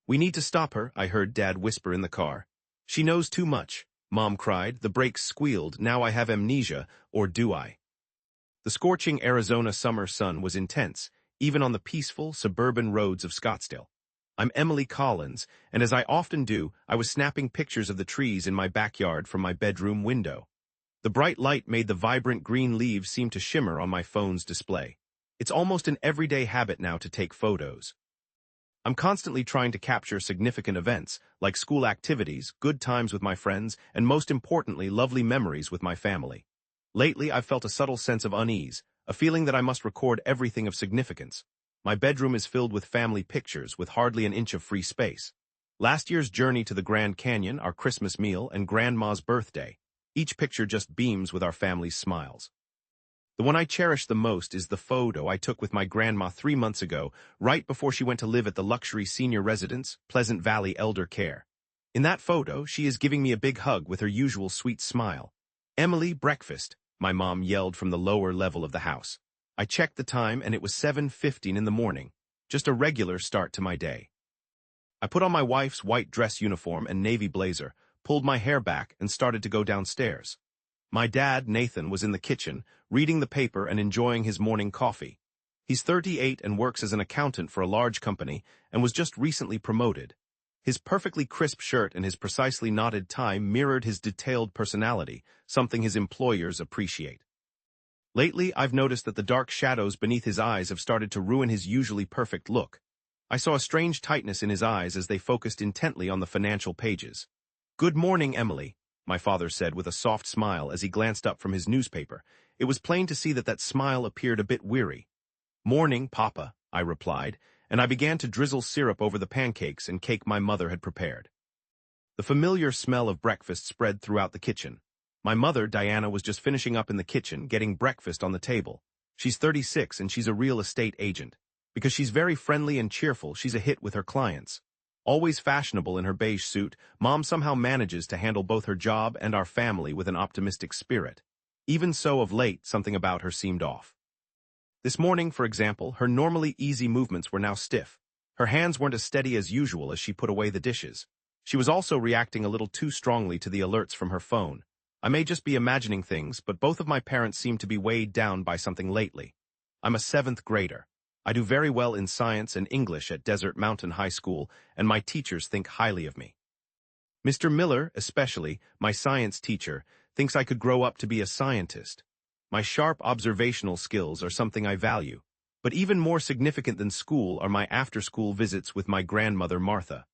"We need to stop her," I heard Dad whisper in the car. "She knows too much," Mom cried. The brakes squealed. Now I have amnesia, or do I? The scorching Arizona summer sun was intense, even on the peaceful, suburban roads of Scottsdale. I'm Emily Collins, and as I often do, I was snapping pictures of the trees in my backyard from my bedroom window. The bright light made the vibrant green leaves seem to shimmer on my phone's display. It's almost an everyday habit now to take photos. I'm constantly trying to capture significant events, like school activities, good times with my friends, and most importantly, lovely memories with my family. Lately, I've felt a subtle sense of unease, a feeling that I must record everything of significance. My bedroom is filled with family pictures, with hardly an inch of free space. Last year's journey to the Grand Canyon, our Christmas meal, and Grandma's birthday. Each picture just beams with our family's smiles. The one I cherish the most is the photo I took with my grandma 3 months ago, right before she went to live at the luxury senior residence, Pleasant Valley Elder Care. In that photo, she is giving me a big hug with her usual sweet smile. "Emily, breakfast," my mom yelled from the lower level of the house. I checked the time and it was 7:15 in the morning, just a regular start to my day. I put on my wife's white dress uniform and navy blazer, pulled my hair back, and started to go downstairs. My dad, Nathan, was in the kitchen, reading the paper and enjoying his morning coffee. He's 38 and works as an accountant for a large company and was just recently promoted. His perfectly crisp shirt and his precisely knotted tie mirrored his detailed personality, something his employers appreciate. Lately, I've noticed that the dark shadows beneath his eyes have started to ruin his usually perfect look. I saw a strange tightness in his eyes as they focused intently on the financial pages. "Good morning, Emily," my father said with a soft smile as he glanced up from his newspaper. It was plain to see that that smile appeared a bit weary. "Morning, Papa," I replied, and I began to drizzle syrup over the pancakes and cake my mother had prepared. The familiar smell of breakfast spread throughout the kitchen. My mother, Diana, was just finishing up in the kitchen, getting breakfast on the table. She's 36 and she's a real estate agent. Because she's very friendly and cheerful, she's a hit with her clients. Always fashionable in her beige suit, Mom somehow manages to handle both her job and our family with an optimistic spirit. Even so, of late, something about her seemed off. This morning, for example, her normally easy movements were now stiff. Her hands weren't as steady as usual as she put away the dishes. She was also reacting a little too strongly to the alerts from her phone. I may just be imagining things, but both of my parents seem to be weighed down by something lately. I'm a 7th grader. I do very well in science and English at Desert Mountain High School, and my teachers think highly of me. Mr. Miller, especially, my science teacher, thinks I could grow up to be a scientist. My sharp observational skills are something I value, but even more significant than school are my after-school visits with my grandmother, Martha.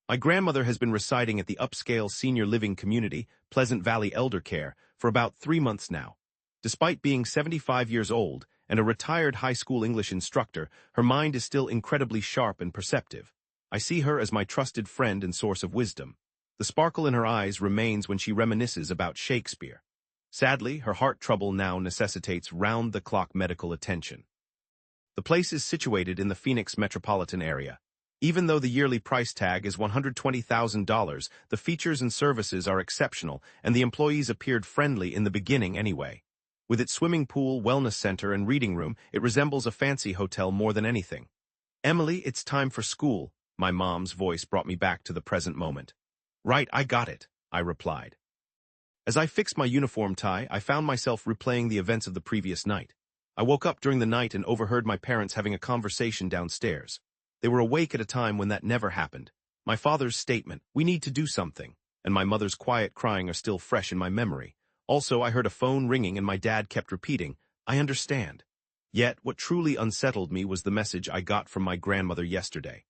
My grandmother has been residing at the upscale senior living community, Pleasant Valley Elder Care, for about 3 months now. Despite being 75 years old and a retired high school English instructor, her mind is still incredibly sharp and perceptive. I see her as my trusted friend and source of wisdom. The sparkle in her eyes remains when she reminisces about Shakespeare. Sadly, her heart trouble now necessitates round-the-clock medical attention. The place is situated in the Phoenix metropolitan area. Even though the yearly price tag is $120,000, the features and services are exceptional, and the employees appeared friendly in the beginning anyway. With its swimming pool, wellness center, and reading room, it resembles a fancy hotel more than anything. "Emily, it's time for school," my mom's voice brought me back to the present moment. "Right, I got it," I replied. As I fixed my uniform tie, I found myself replaying the events of the previous night. I woke up during the night and overheard my parents having a conversation downstairs. They were awake at a time when that never happened. My father's statement, "We need to do something," and my mother's quiet crying are still fresh in my memory. Also, I heard a phone ringing and my dad kept repeating, "I understand." Yet, what truly unsettled me was the message I got from my grandmother yesterday.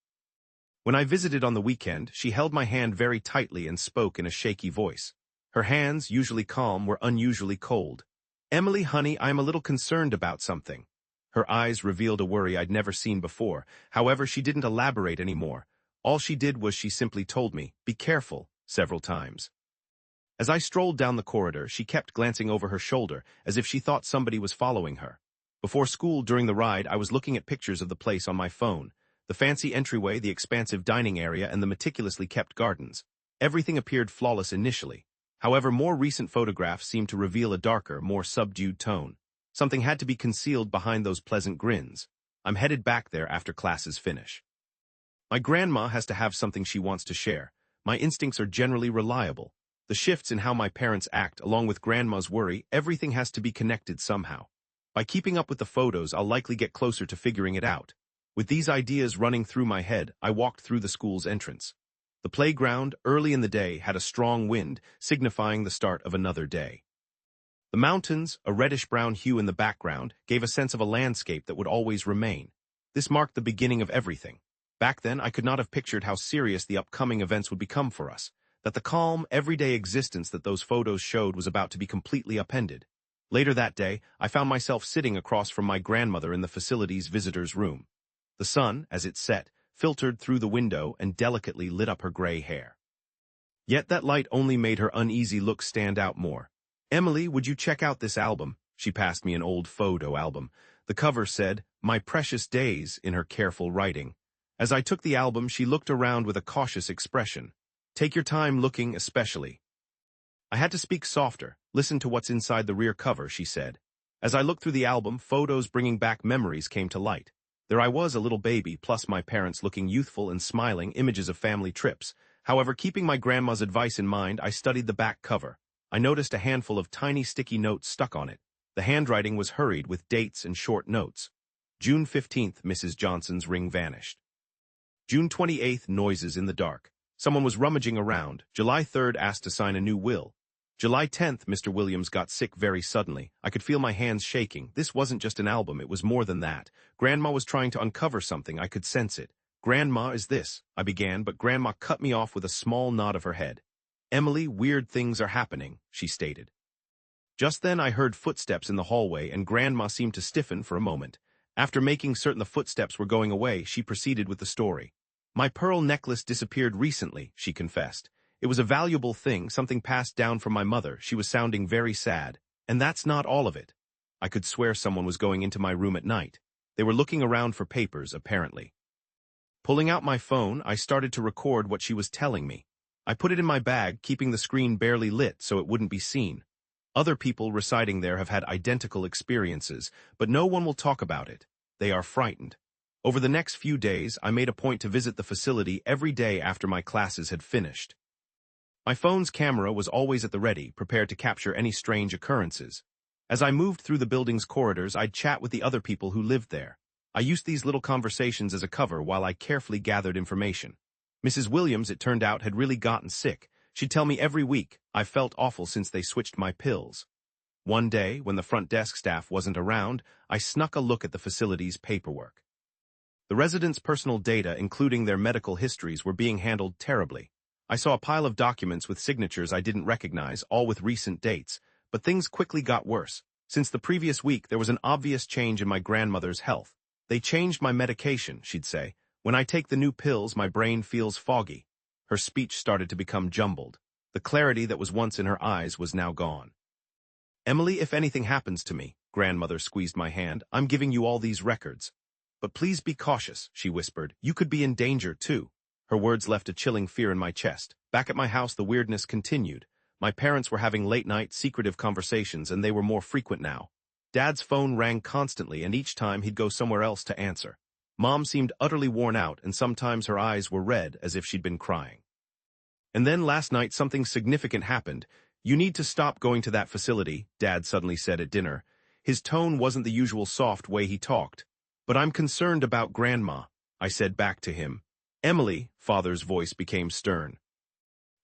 When I visited on the weekend, she held my hand very tightly and spoke in a shaky voice. Her hands, usually calm, were unusually cold. "Emily, honey, I am a little concerned about something." Her eyes revealed a worry I'd never seen before. However, she didn't elaborate anymore. All she did was she simply told me, "Be careful," several times. As I strolled down the corridor, she kept glancing over her shoulder, as if she thought somebody was following her. Before school, during the ride, I was looking at pictures of the place on my phone. The fancy entryway, the expansive dining area, and the meticulously kept gardens. Everything appeared flawless initially. However, more recent photographs seemed to reveal a darker, more subdued tone. Something had to be concealed behind those pleasant grins. I'm headed back there after classes finish. My grandma has to have something she wants to share. My instincts are generally reliable. The shifts in how my parents act, along with grandma's worry, everything has to be connected somehow. By keeping up with the photos, I'll likely get closer to figuring it out. With these ideas running through my head, I walked through the school's entrance. The playground, early in the day, had a strong wind, signifying the start of another day. The mountains, a reddish-brown hue in the background, gave a sense of a landscape that would always remain. This marked the beginning of everything. Back then, I could not have pictured how serious the upcoming events would become for us, that the calm, everyday existence that those photos showed was about to be completely upended. Later that day, I found myself sitting across from my grandmother in the facility's visitor's room. The sun, as it set, filtered through the window and delicately lit up her gray hair. Yet that light only made her uneasy look stand out more. "Emily, would you check out this album?" She passed me an old photo album. The cover said, "My Precious Days," in her careful writing. As I took the album, she looked around with a cautious expression. "Take your time looking, especially." I had to speak softer. "Listen to what's inside the rear cover," she said. As I looked through the album, photos bringing back memories came to light. There I was, a little baby, plus my parents looking youthful and smiling, images of family trips. However, keeping my grandma's advice in mind, I studied the back cover. I noticed a handful of tiny sticky notes stuck on it. The handwriting was hurried with dates and short notes. June 15th, Mrs. Johnson's ring vanished. June 28th, noises in the dark. Someone was rummaging around. July 3rd, asked to sign a new will. July 10th, Mr. Williams got sick very suddenly. I could feel my hands shaking. This wasn't just an album, it was more than that. Grandma was trying to uncover something, I could sense it. "Grandma, is this?" I began, but Grandma cut me off with a small nod of her head. "Emily, weird things are happening," she stated. Just then I heard footsteps in the hallway and Grandma seemed to stiffen for a moment. After making certain the footsteps were going away, she proceeded with the story. "My pearl necklace disappeared recently," she confessed. "It was a valuable thing, something passed down from my mother." She was sounding very sad. "And that's not all of it." I could swear someone was going into my room at night. They were looking around for papers, apparently. Pulling out my phone, I started to record what she was telling me. I put it in my bag, keeping the screen barely lit so it wouldn't be seen. Other people residing there have had identical experiences, but no one will talk about it. They are frightened. Over the next few days, I made a point to visit the facility every day after my classes had finished. My phone's camera was always at the ready, prepared to capture any strange occurrences. As I moved through the building's corridors, I'd chat with the other people who lived there. I used these little conversations as a cover while I carefully gathered information. Mrs. Williams, it turned out, had really gotten sick. She'd tell me every week, "I've felt awful since they switched my pills." One day, when the front desk staff wasn't around, I snuck a look at the facility's paperwork. The residents' personal data, including their medical histories, were being handled terribly. I saw a pile of documents with signatures I didn't recognize, all with recent dates, but things quickly got worse. Since the previous week, there was an obvious change in my grandmother's health. "They changed my medication," she'd say. "When I take the new pills, my brain feels foggy." Her speech started to become jumbled. The clarity that was once in her eyes was now gone. "Emily, if anything happens to me," grandmother squeezed my hand, "I'm giving you all these records. But please be cautious," she whispered. "You could be in danger, too." Her words left a chilling fear in my chest. Back at my house, the weirdness continued. My parents were having late-night, secretive conversations, and they were more frequent now. Dad's phone rang constantly, and each time he'd go somewhere else to answer. Mom seemed utterly worn out, and sometimes her eyes were red, as if she'd been crying. And then last night, something significant happened. "You need to stop going to that facility," Dad suddenly said at dinner. His tone wasn't the usual soft way he talked. "But I'm concerned about Grandma," I said back to him. "Emily," Father's voice became stern.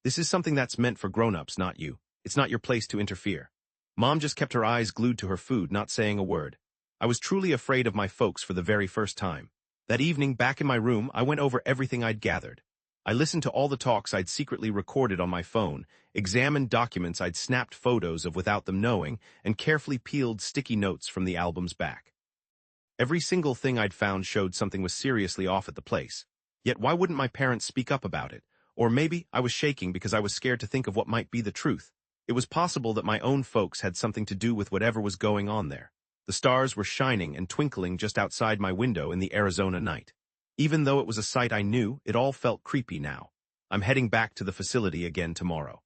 "This is something that's meant for grown-ups, not you. It's not your place to interfere." Mom just kept her eyes glued to her food, not saying a word. I was truly afraid of my folks for the very first time. That evening, back in my room, I went over everything I'd gathered. I listened to all the talks I'd secretly recorded on my phone, examined documents I'd snapped photos of without them knowing, and carefully peeled sticky notes from the album's back. Every single thing I'd found showed something was seriously off at the place. Yet why wouldn't my parents speak up about it? Or maybe I was shaking because I was scared to think of what might be the truth. It was possible that my own folks had something to do with whatever was going on there. The stars were shining and twinkling just outside my window in the Arizona night. Even though it was a sight I knew, it all felt creepy now. I'm heading back to the facility again tomorrow.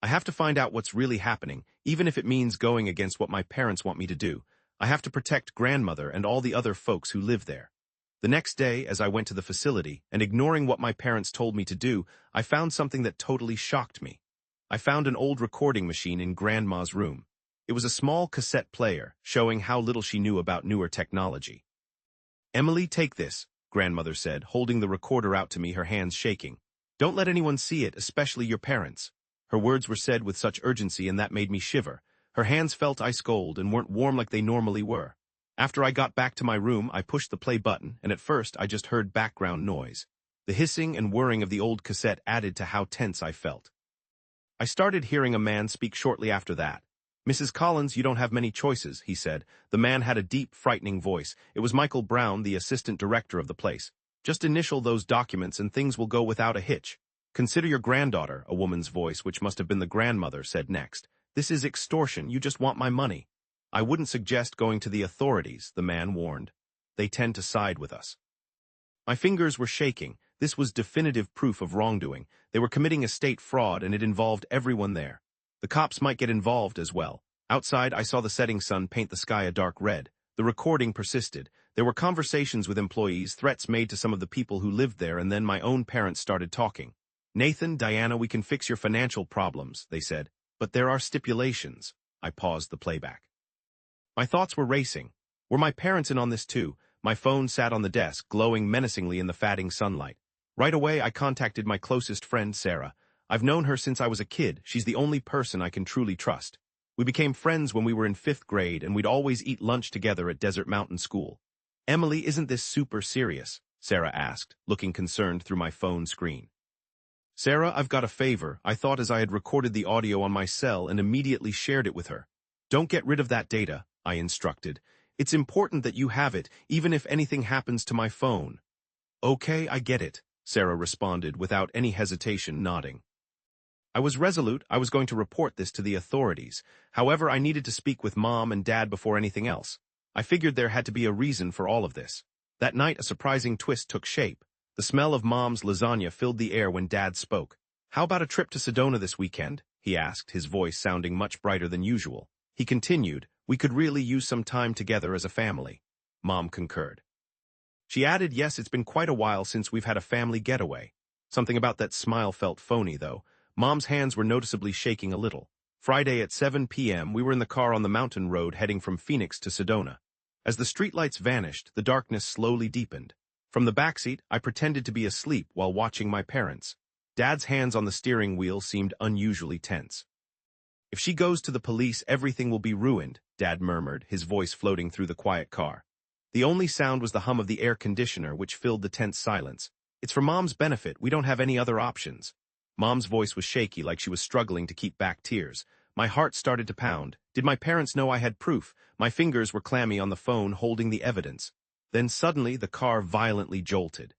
I have to find out what's really happening, even if it means going against what my parents want me to do. I have to protect grandmother and all the other folks who live there. The next day, as I went to the facility, and ignoring what my parents told me to do, I found something that totally shocked me. I found an old recording machine in Grandma's room. It was a small cassette player, showing how little she knew about newer technology. "Emily, take this," Grandmother said, holding the recorder out to me, her hands shaking. "Don't let anyone see it, especially your parents." Her words were said with such urgency, and that made me shiver. Her hands felt ice cold and weren't warm like they normally were. After I got back to my room, I pushed the play button, and at first I just heard background noise. The hissing and whirring of the old cassette added to how tense I felt. I started hearing a man speak shortly after that. "Mrs. Collins, you don't have many choices," he said. The man had a deep, frightening voice. It was Michael Brown, the assistant director of the place. "Just initial those documents and things will go without a hitch." "Consider your granddaughter," a woman's voice, which must have been the grandmother, said next. "This is extortion. You just want my money." "I wouldn't suggest going to the authorities," the man warned. "They tend to side with us." My fingers were shaking. This was definitive proof of wrongdoing. They were committing estate fraud, and it involved everyone there. The cops might get involved as well. Outside, I saw the setting sun paint the sky a dark red. The recording persisted. There were conversations with employees, threats made to some of the people who lived there, and then my own parents started talking. "Nathan, Diana, we can fix your financial problems," they said. "But there are stipulations." I paused the playback. My thoughts were racing. Were my parents in on this too? My phone sat on the desk, glowing menacingly in the fading sunlight. Right away, I contacted my closest friend, Sarah. I've known her since I was a kid. She's the only person I can truly trust. We became friends when we were in 5th grade, and we'd always eat lunch together at Desert Mountain School. "Emily, isn't this super serious?" Sarah asked, looking concerned through my phone screen. "Sarah, I've got a favor," I thought as I had recorded the audio on my cell and immediately shared it with her. "Don't get rid of that data," I instructed. "It's important that you have it, even if anything happens to my phone." "Okay, I get it," Sarah responded without any hesitation, nodding. I was resolute. I was going to report this to the authorities. However, I needed to speak with Mom and Dad before anything else. I figured there had to be a reason for all of this. That night, a surprising twist took shape. The smell of Mom's lasagna filled the air when Dad spoke. "How about a trip to Sedona this weekend?" he asked, his voice sounding much brighter than usual. He continued, "We could really use some time together as a family." Mom concurred. She added, "Yes, it's been quite a while since we've had a family getaway." Something about that smile felt phony, though. Mom's hands were noticeably shaking a little. Friday at 7 p.m., we were in the car on the mountain road heading from Phoenix to Sedona. As the streetlights vanished, the darkness slowly deepened. From the backseat, I pretended to be asleep while watching my parents. Dad's hands on the steering wheel seemed unusually tense. "If she goes to the police, everything will be ruined," Dad murmured, his voice floating through the quiet car. The only sound was the hum of the air conditioner, which filled the tense silence. "It's for Mom's benefit. We don't have any other options." Mom's voice was shaky, like she was struggling to keep back tears. My heart started to pound. Did my parents know I had proof? My fingers were clammy on the phone, holding the evidence. Then suddenly, the car violently jolted.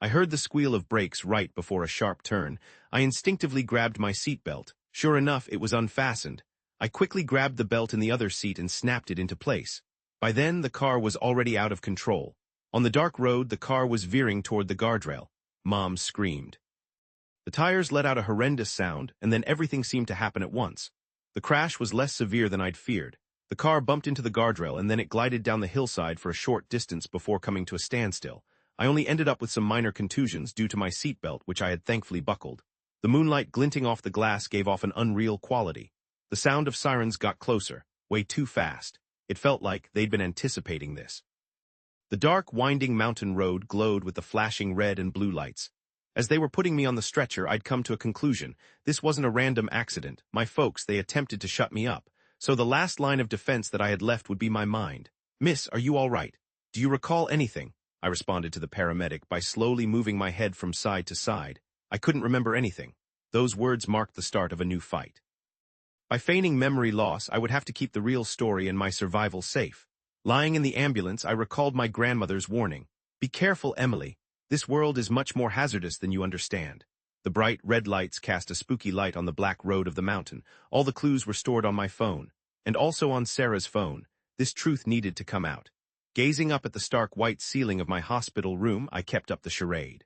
I heard the squeal of brakes right before a sharp turn. I instinctively grabbed my seatbelt. Sure enough, it was unfastened. I quickly grabbed the belt in the other seat and snapped it into place. By then, the car was already out of control. On the dark road, the car was veering toward the guardrail. Mom screamed. The tires let out a horrendous sound, and then everything seemed to happen at once. The crash was less severe than I'd feared. The car bumped into the guardrail, and then it glided down the hillside for a short distance before coming to a standstill. I only ended up with some minor contusions due to my seatbelt, which I had thankfully buckled. The moonlight glinting off the glass gave off an unreal quality. The sound of sirens got closer, way too fast. It felt like they'd been anticipating this. The dark, winding mountain road glowed with the flashing red and blue lights. As they were putting me on the stretcher, I'd come to a conclusion. This wasn't a random accident. My folks, they attempted to shut me up. So the last line of defense that I had left would be my mind. "Miss, are you all right? Do you recall anything?" I responded to the paramedic by slowly moving my head from side to side. I couldn't remember anything. Those words marked the start of a new fight. By feigning memory loss, I would have to keep the real story and my survival safe. Lying in the ambulance, I recalled my grandmother's warning. "Be careful, Emily. This world is much more hazardous than you understand." The bright red lights cast a spooky light on the black road of the mountain. All the clues were stored on my phone, and also on Sarah's phone. This truth needed to come out. Gazing up at the stark white ceiling of my hospital room, I kept up the charade.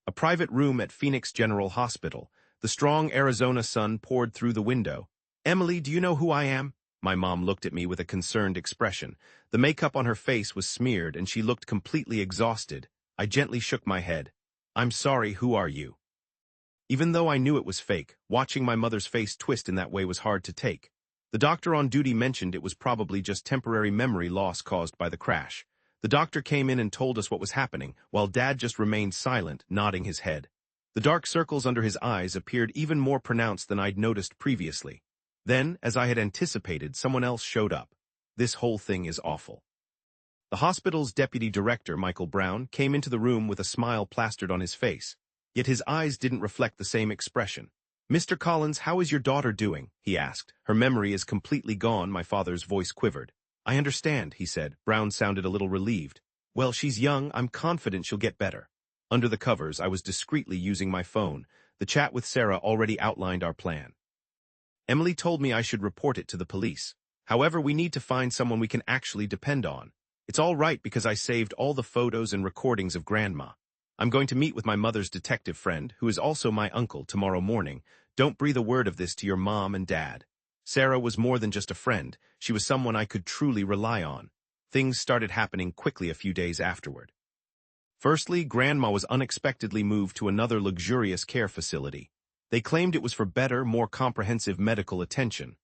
A private room at Phoenix General Hospital. The strong Arizona sun poured through the window. "Emily, do you know who I am?" My mom looked at me with a concerned expression. The makeup on her face was smeared and she looked completely exhausted. I gently shook my head. I'm sorry, who are you? Even though I knew it was fake, watching my mother's face twist in that way was hard to take. The doctor on duty mentioned it was probably just temporary memory loss caused by the crash. The doctor came in and told us what was happening, while Dad just remained silent, nodding his head. The dark circles under his eyes appeared even more pronounced than I'd noticed previously. Then, as I had anticipated, someone else showed up. This whole thing is awful. The hospital's deputy director, Michael Brown, came into the room with a smile plastered on his face. Yet his eyes didn't reflect the same expression. Mr. Collins, how is your daughter doing? He asked. Her memory is completely gone, my father's voice quivered. I understand, he said. Brown sounded a little relieved. Well, she's young, I'm confident she'll get better. Under the covers, I was discreetly using my phone. The chat with Sarah already outlined our plan. Emily told me I should report it to the police. However, we need to find someone we can actually depend on. It's all right because I saved all the photos and recordings of Grandma. I'm going to meet with my mother's detective friend, who is also my uncle, tomorrow morning. Don't breathe a word of this to your mom and dad. Sarah was more than just a friend. She was someone I could truly rely on. Things started happening quickly a few days afterward. Firstly, Grandma was unexpectedly moved to another luxurious care facility. They claimed it was for better, more comprehensive medical attention.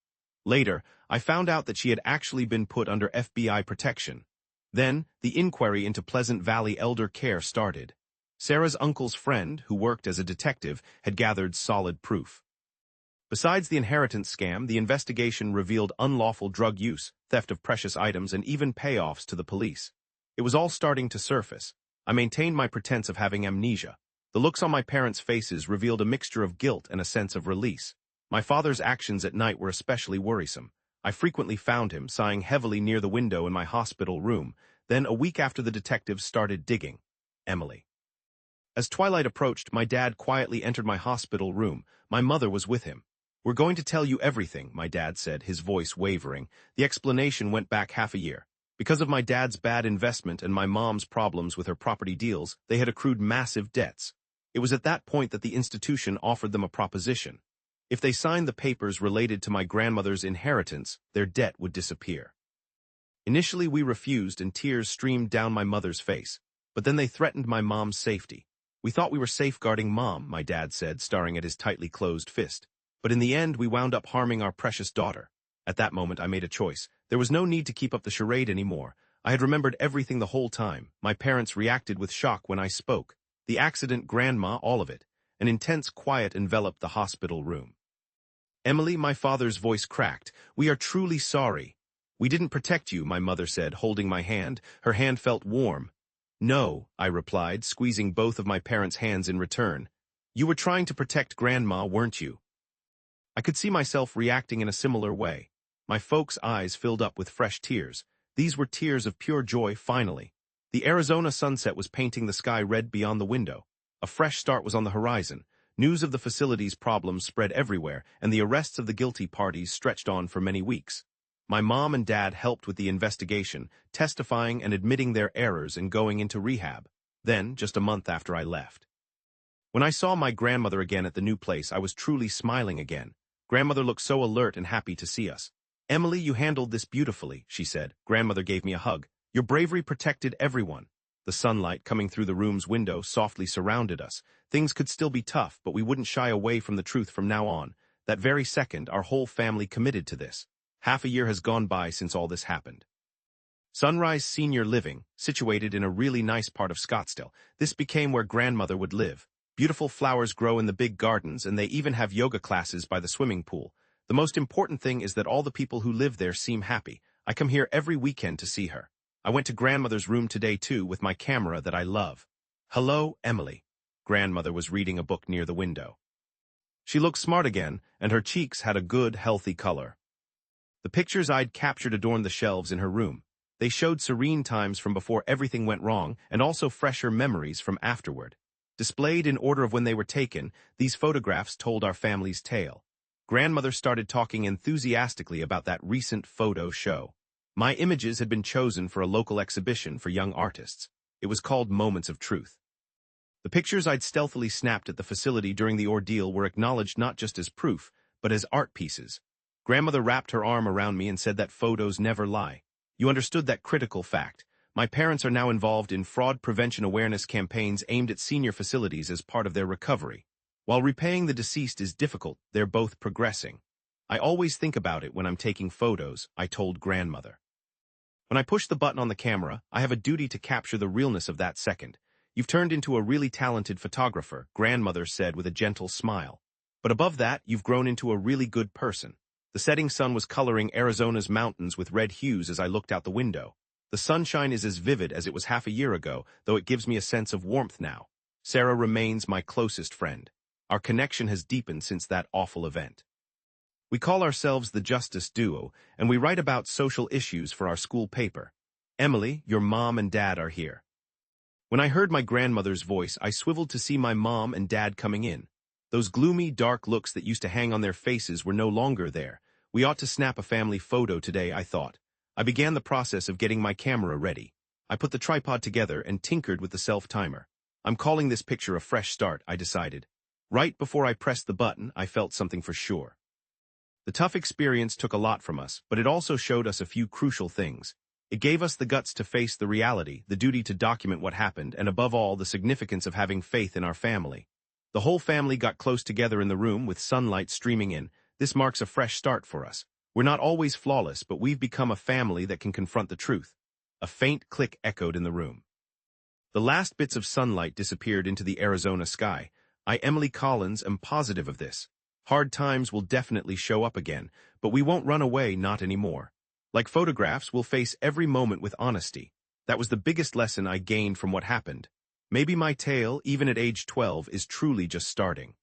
Later, I found out that she had actually been put under FBI protection. Then, the inquiry into Pleasant Valley elder care started. Sarah's uncle's friend, who worked as a detective, had gathered solid proof. Besides the inheritance scam, the investigation revealed unlawful drug use, theft of precious items, and even payoffs to the police. It was all starting to surface. I maintained my pretense of having amnesia. The looks on my parents' faces revealed a mixture of guilt and a sense of release. My father's actions at night were especially worrisome. I frequently found him sighing heavily near the window in my hospital room. Then, a week after the detectives started digging, Emily. As twilight approached, my dad quietly entered my hospital room. My mother was with him. We're going to tell you everything, my dad said, his voice wavering. The explanation went back half a year. Because of my dad's bad investment and my mom's problems with her property deals, they had accrued massive debts. It was at that point that the institution offered them a proposition. If they signed the papers related to my grandmother's inheritance, their debt would disappear. Initially, we refused and tears streamed down my mother's face. But then they threatened my mom's safety. We thought we were safeguarding Mom, my dad said, staring at his tightly closed fist. But in the end, we wound up harming our precious daughter. At that moment, I made a choice. There was no need to keep up the charade anymore. I had remembered everything the whole time. My parents reacted with shock when I spoke. The accident, Grandma, all of it. An intense quiet enveloped the hospital room. Emily, my father's voice cracked. We are truly sorry. We didn't protect you, my mother said, holding my hand. Her hand felt warm. No, I replied, squeezing both of my parents' hands in return. You were trying to protect Grandma, weren't you? I could see myself reacting in a similar way. My folks' eyes filled up with fresh tears. These were tears of pure joy, finally. The Arizona sunset was painting the sky red beyond the window. A fresh start was on the horizon. News of the facility's problems spread everywhere, and the arrests of the guilty parties stretched on for many weeks. My mom and dad helped with the investigation, testifying and admitting their errors and going into rehab. Then, just a month after I left. When I saw my grandmother again at the new place, I was truly smiling again. Grandmother looked so alert and happy to see us. Emily, you handled this beautifully, she said. Grandmother gave me a hug. Your bravery protected everyone. The sunlight coming through the room's window softly surrounded us. Things could still be tough, but we wouldn't shy away from the truth from now on. That very second, our whole family committed to this. Half a year has gone by since all this happened. Sunrise Senior Living, situated in a really nice part of Scottsdale. This became where Grandmother would live. Beautiful flowers grow in the big gardens, and they even have yoga classes by the swimming pool. The most important thing is that all the people who live there seem happy. I come here every weekend to see her. I went to Grandmother's room today, too, with my camera that I love. Hello, Emily. Grandmother was reading a book near the window. She looked smart again, and her cheeks had a good, healthy color. The pictures I'd captured adorned the shelves in her room. They showed serene times from before everything went wrong, and also fresher memories from afterward. Displayed in order of when they were taken, these photographs told our family's tale. Grandmother started talking enthusiastically about that recent photo show. My images had been chosen for a local exhibition for young artists. It was called Moments of Truth. The pictures I'd stealthily snapped at the facility during the ordeal were acknowledged not just as proof, but as art pieces. Grandmother wrapped her arm around me and said that photos never lie. You understood that critical fact. My parents are now involved in fraud prevention awareness campaigns aimed at senior facilities as part of their recovery. While repaying the deceased is difficult, they're both progressing. I always think about it when I'm taking photos, I told grandmother. When I push the button on the camera, I have a duty to capture the realness of that second. You've turned into a really talented photographer, grandmother said with a gentle smile. But above that, you've grown into a really good person. The setting sun was coloring Arizona's mountains with red hues as I looked out the window. The sunshine is as vivid as it was half a year ago, though it gives me a sense of warmth now. Sarah remains my closest friend. Our connection has deepened since that awful event. We call ourselves the Justice Duo, and we write about social issues for our school paper. Emily, your mom and dad are here. When I heard my grandmother's voice, I swiveled to see my mom and dad coming in. Those gloomy, dark looks that used to hang on their faces were no longer there. We ought to snap a family photo today, I thought. I began the process of getting my camera ready. I put the tripod together and tinkered with the self-timer. I'm calling this picture a fresh start, I decided. Right before I pressed the button, I felt something for sure. The tough experience took a lot from us, but it also showed us a few crucial things. It gave us the guts to face the reality, the duty to document what happened, and above all, the significance of having faith in our family. The whole family got close together in the room with sunlight streaming in. This marks a fresh start for us. We're not always flawless, but we've become a family that can confront the truth. A faint click echoed in the room. The last bits of sunlight disappeared into the Arizona sky. I, Emily Collins, am positive of this. Hard times will definitely show up again, but we won't run away, not anymore. Like photographs, we'll face every moment with honesty. That was the biggest lesson I gained from what happened. Maybe my tale, even at age 12, is truly just starting.